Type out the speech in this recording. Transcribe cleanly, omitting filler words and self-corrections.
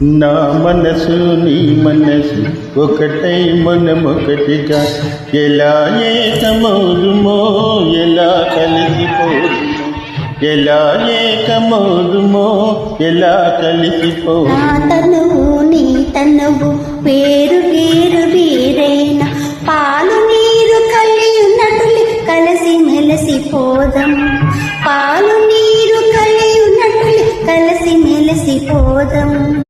నా మనసు నీ మనసు ఒకటై మనమొకటిగా ఎలా ఏకమౌదుమో ఎలా కలిసిపోదుమో ఎలా ఏకమౌదుమో ఎలా కలిసిపోదుమో నా తనువు నీ తనువు